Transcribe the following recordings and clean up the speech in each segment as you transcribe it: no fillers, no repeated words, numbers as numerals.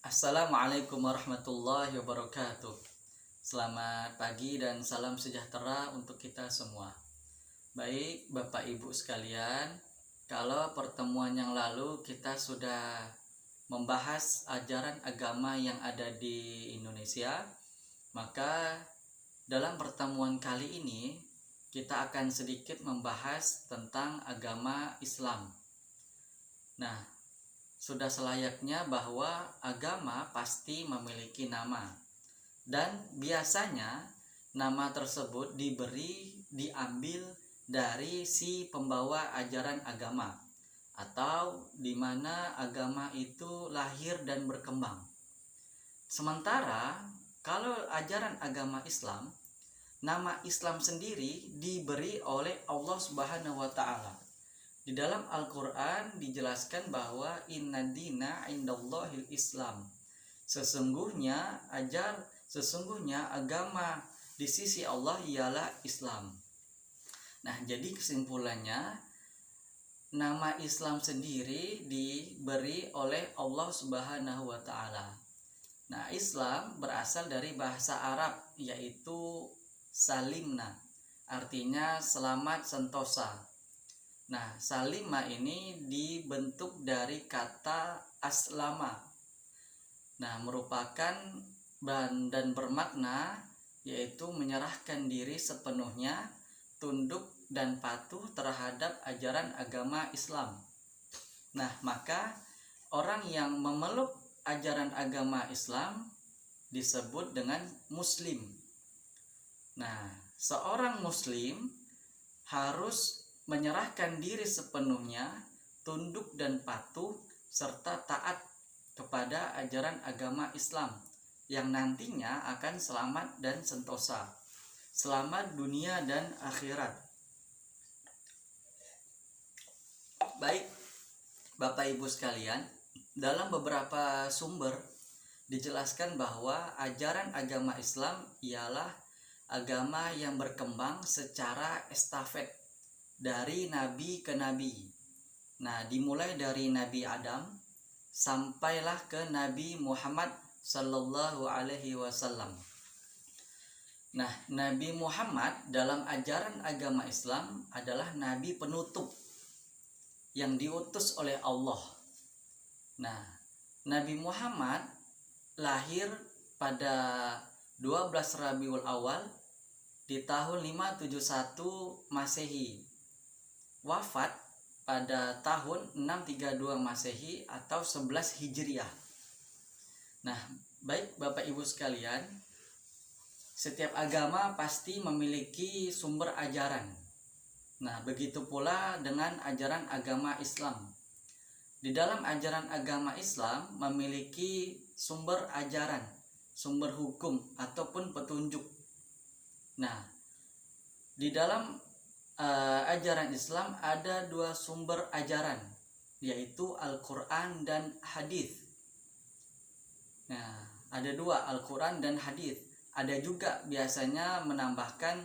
Assalamualaikum warahmatullahi wabarakatuh. Selamat pagi dan salam sejahtera untuk kita semua. Baik, Bapak Ibu sekalian, kalau pertemuan yang lalu kita sudah membahas ajaran agama yang ada di Indonesia, maka dalam pertemuan kali ini kita akan sedikit membahas tentang agama Islam. Nah, sudah selayaknya bahwa agama pasti memiliki nama, dan biasanya nama tersebut diambil dari si pembawa ajaran agama, atau di mana agama itu lahir dan berkembang. Sementara kalau ajaran agama Islam, nama Islam sendiri diberi oleh Allah Subhanahu wa taala. Di dalam Al-Quran dijelaskan bahwa inna dina indallahil Islam. Sesungguhnya agama di sisi Allah ialah Islam. Nah, jadi kesimpulannya nama Islam sendiri diberi oleh Allah Subhanahu wa taala. Nah, Islam berasal dari bahasa Arab yaitu salimna, artinya selamat sentosa. Nah, salima ini dibentuk dari kata aslama. Nah, merupakan dan bermakna yaitu menyerahkan diri sepenuhnya, tunduk dan patuh terhadap ajaran agama Islam. Nah, maka orang yang memeluk ajaran agama Islam disebut dengan muslim. Nah, seorang muslim harus menyerahkan diri sepenuhnya, tunduk dan patuh, serta taat kepada ajaran agama Islam yang nantinya akan selamat dan sentosa, selamat dunia dan akhirat. Baik, Bapak Ibu sekalian, dalam beberapa sumber dijelaskan bahwa ajaran agama Islam ialah agama yang berkembang secara estafet dari nabi ke nabi. Nah, dimulai dari Nabi Adam sampailah ke Nabi Muhammad sallallahu alaihi wasallam. Nah, Nabi Muhammad dalam ajaran agama Islam adalah nabi penutup yang diutus oleh Allah. Nah, Nabi Muhammad lahir pada 12 Rabiul Awal di tahun 571 Masehi. Wafat pada tahun 632 Masehi atau 11 Hijriah. Nah, baik Bapak Ibu sekalian, setiap agama pasti memiliki sumber ajaran. Nah, begitu pula dengan ajaran agama Islam. Di dalam ajaran agama Islam memiliki sumber ajaran, sumber hukum ataupun petunjuk. Nah, di dalam ajaran Islam ada dua sumber ajaran, yaitu Al-Quran dan Hadis. Nah, ada dua, Al-Quran dan Hadis. Ada juga biasanya menambahkan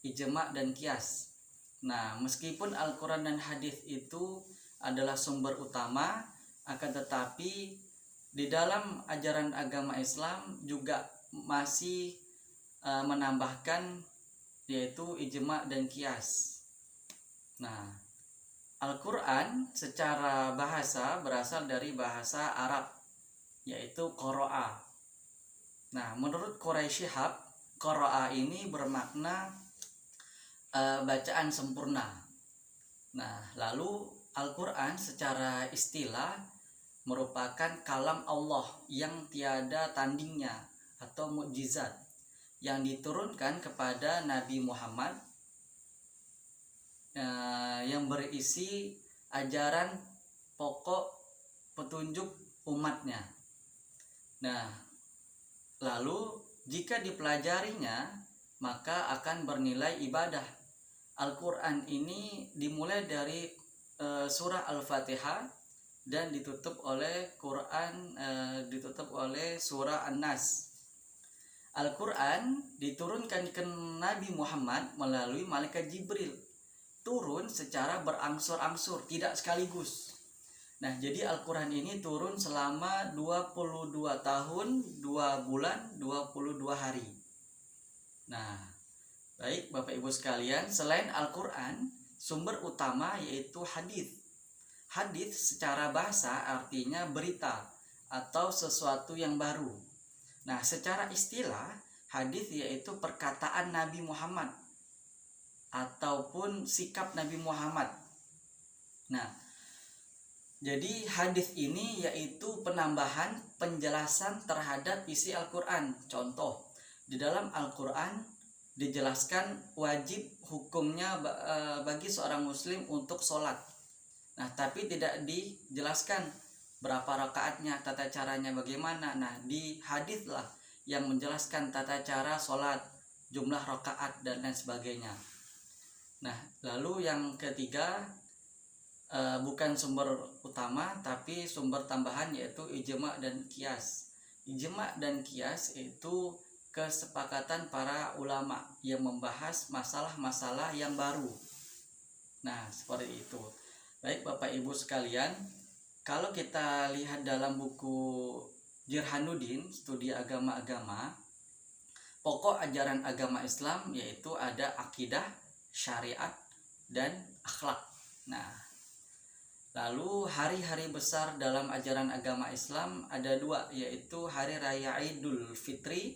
ijma' dan qiyas. Nah, meskipun Al-Quran dan Hadis itu adalah sumber utama, akan tetapi di dalam ajaran agama Islam juga masih menambahkan yaitu ijma' dan qiyas. Nah, Al-Quran secara bahasa berasal dari bahasa Arab, yaitu qara'a. Nah, menurut Quraisy Shihab, qara'a ini bermakna bacaan sempurna. Nah, lalu Al-Quran secara istilah merupakan kalam Allah yang tiada tandingnya atau mukjizat yang diturunkan kepada Nabi Muhammad yang berisi ajaran pokok petunjuk umatnya. Nah, lalu jika dipelajarinya maka akan bernilai ibadah. Al-Quran ini dimulai dari surah Al-Fatihah dan ditutup oleh surah An-Nas. Al-Quran diturunkan ke Nabi Muhammad melalui malaikat Jibril, turun secara berangsur-angsur, tidak sekaligus. Nah, jadi Al-Quran ini turun selama 22 tahun, 2 bulan, 22 hari. Nah, baik Bapak Ibu sekalian, selain Al-Quran, sumber utama yaitu hadis. Hadis secara bahasa artinya berita atau sesuatu yang baru. Nah, secara istilah, hadis yaitu perkataan Nabi Muhammad ataupun sikap Nabi Muhammad. Nah, jadi hadis ini yaitu penambahan penjelasan terhadap isi Al-Quran. Contoh, di dalam Al-Quran dijelaskan wajib hukumnya bagi seorang muslim untuk sholat. Nah, tapi tidak dijelaskan berapa rakaatnya, tata caranya bagaimana. Nah, di hadis lah yang menjelaskan tata cara sholat, jumlah rakaat dan lain sebagainya. Nah, lalu yang ketiga, bukan sumber utama tapi sumber tambahan yaitu ijma dan qiyas. Ijma dan qiyas itu kesepakatan para ulama yang membahas masalah-masalah yang baru. Nah, seperti itu. Baik Bapak Ibu sekalian, kalau kita lihat dalam buku Jirhanuddin, Studi Agama-Agama, pokok ajaran agama Islam yaitu ada akidah, syariat, dan akhlak. Nah, lalu hari-hari besar dalam ajaran agama Islam ada 2, yaitu Hari Raya Idul Fitri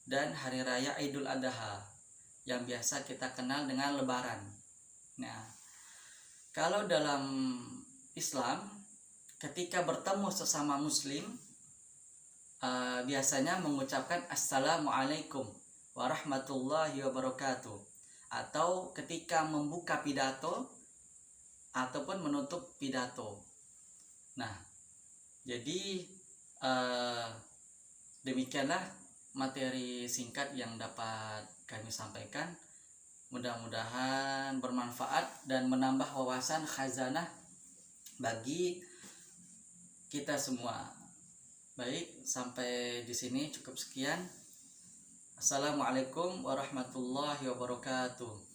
dan Hari Raya Idul Adha yang biasa kita kenal dengan Lebaran. Nah, kalau dalam Islam ketika bertemu sesama muslim biasanya mengucapkan Assalamualaikum warahmatullahi wabarakatuh, atau ketika membuka pidato ataupun menutup pidato. Nah, jadi demikianlah materi singkat yang dapat kami sampaikan. Mudah-mudahan bermanfaat dan menambah wawasan khazanah bagi kita semua. Baik, sampai di sini cukup sekian. Assalamualaikum warahmatullahi wabarakatuh.